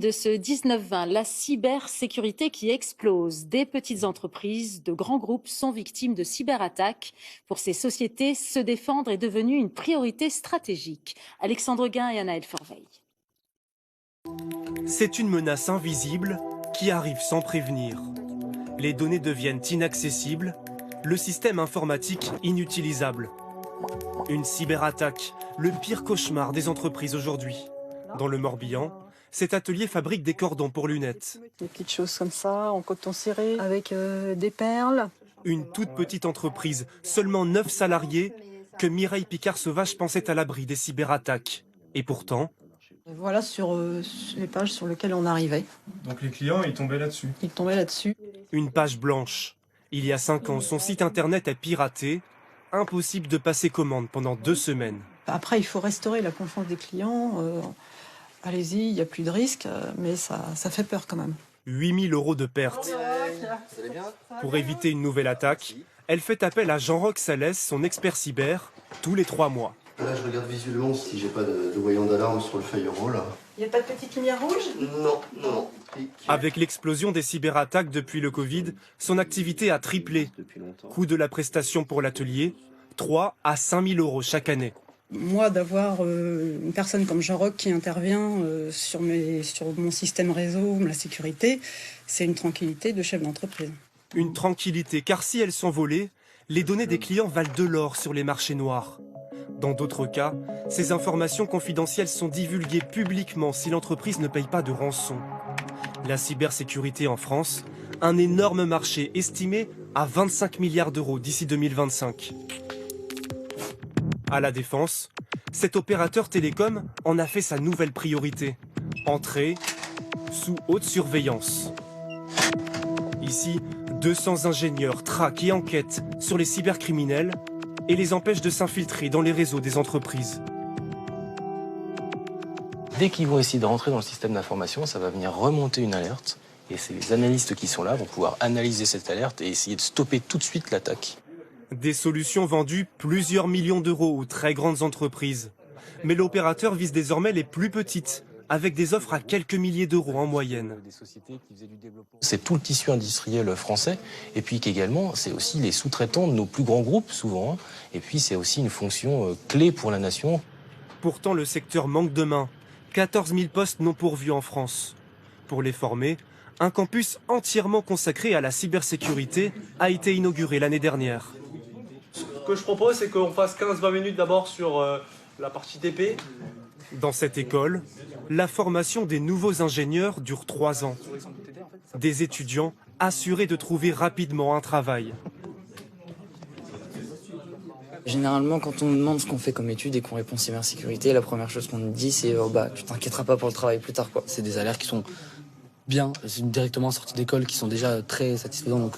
De ce 19-20, la cybersécurité qui explose. Des petites entreprises, de grands groupes sont victimes de cyberattaques. Pour ces sociétés, se défendre est devenu une priorité stratégique. Alexandre Guin et Anaël Forveille. C'est une menace invisible qui arrive sans prévenir. Les données deviennent inaccessibles, le système informatique inutilisable. Une cyberattaque, le pire cauchemar des entreprises aujourd'hui. Dans le Morbihan, cet atelier fabrique des cordons pour lunettes. Des petites choses comme ça, en coton ciré, avec des perles. Une toute petite entreprise, seulement 9 salariés, que Mireille Picard-Sauvage pensait à l'abri des cyberattaques. Et pourtant... Voilà sur les pages sur lesquelles on arrivait. Donc les clients, ils tombaient là-dessus. Ils tombaient là-dessus. Une page blanche. Il y a 5 ans, son site internet est piraté. Impossible de passer commande pendant 2 semaines. Après, il faut restaurer la confiance des clients. Allez-y, il n'y a plus de risque, mais ça fait peur quand même. 8 000 € de pertes. Pour éviter une nouvelle attaque, elle fait appel à Jean-Roch Salès, son expert cyber, tous les 3 mois. Là, je regarde visuellement si j'ai pas de voyant d'alarme sur le feuilleron, là. Il n'y a pas de petite lumière rouge? Non. Avec l'explosion des cyberattaques depuis le Covid, son activité a triplé. Coût de la prestation pour l'atelier, 3 à 5 000 € chaque année. Moi, d'avoir une personne comme Jean-Roch qui intervient sur mon système réseau, la sécurité, c'est une tranquillité de chef d'entreprise. Une tranquillité, car si elles sont volées, les données des clients valent de l'or sur les marchés noirs. Dans d'autres cas, ces informations confidentielles sont divulguées publiquement si l'entreprise ne paye pas de rançon. La cybersécurité en France, un énorme marché estimé à 25 milliards € d'ici 2025. À la Défense, cet opérateur télécom en a fait sa nouvelle priorité. Entrer sous haute surveillance. Ici, 200 ingénieurs traquent et enquêtent sur les cybercriminels et les empêchent de s'infiltrer dans les réseaux des entreprises. Dès qu'ils vont essayer de rentrer dans le système d'information, ça va venir remonter une alerte. Et c'est les analystes qui sont là vont pouvoir analyser cette alerte et essayer de stopper tout de suite l'attaque. Des solutions vendues plusieurs millions d'euros aux très grandes entreprises. Mais l'opérateur vise désormais les plus petites, avec des offres à quelques milliers d'euros en moyenne. C'est tout le tissu industriel français, et puis qu'également, c'est aussi les sous-traitants de nos plus grands groupes, souvent. Et puis c'est aussi une fonction clé pour la nation. Pourtant, le secteur manque de main. 14 000 postes non pourvus en France. Pour les former, un campus entièrement consacré à la cybersécurité a été inauguré l'année dernière. Ce que je propose, c'est qu'on fasse 15-20 minutes d'abord sur la partie TP. Dans cette école, la formation des nouveaux ingénieurs dure 3 ans. Des étudiants assurés de trouver rapidement un travail. Généralement, quand on nous demande ce qu'on fait comme étude et qu'on répond cybersécurité, la première chose qu'on nous dit, c'est tu t'inquiéteras pas pour le travail plus tard, quoi. C'est des alertes qui sont bien, directement sorties d'école, qui sont déjà très satisfaisants, donc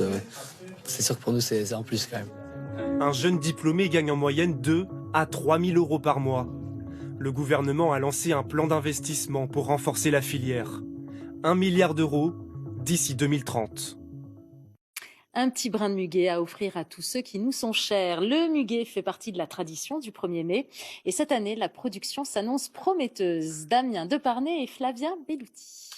c'est sûr que pour nous, c'est un plus quand même. Un jeune diplômé gagne en moyenne 2 à 3 000 € par mois. Le gouvernement a lancé un plan d'investissement pour renforcer la filière. 1 milliard d'euros d'ici 2030. Un petit brin de muguet à offrir à tous ceux qui nous sont chers. Le muguet fait partie de la tradition du 1er mai. Et cette année, la production s'annonce prometteuse. Damien Deparnay et Flavien Bellouti.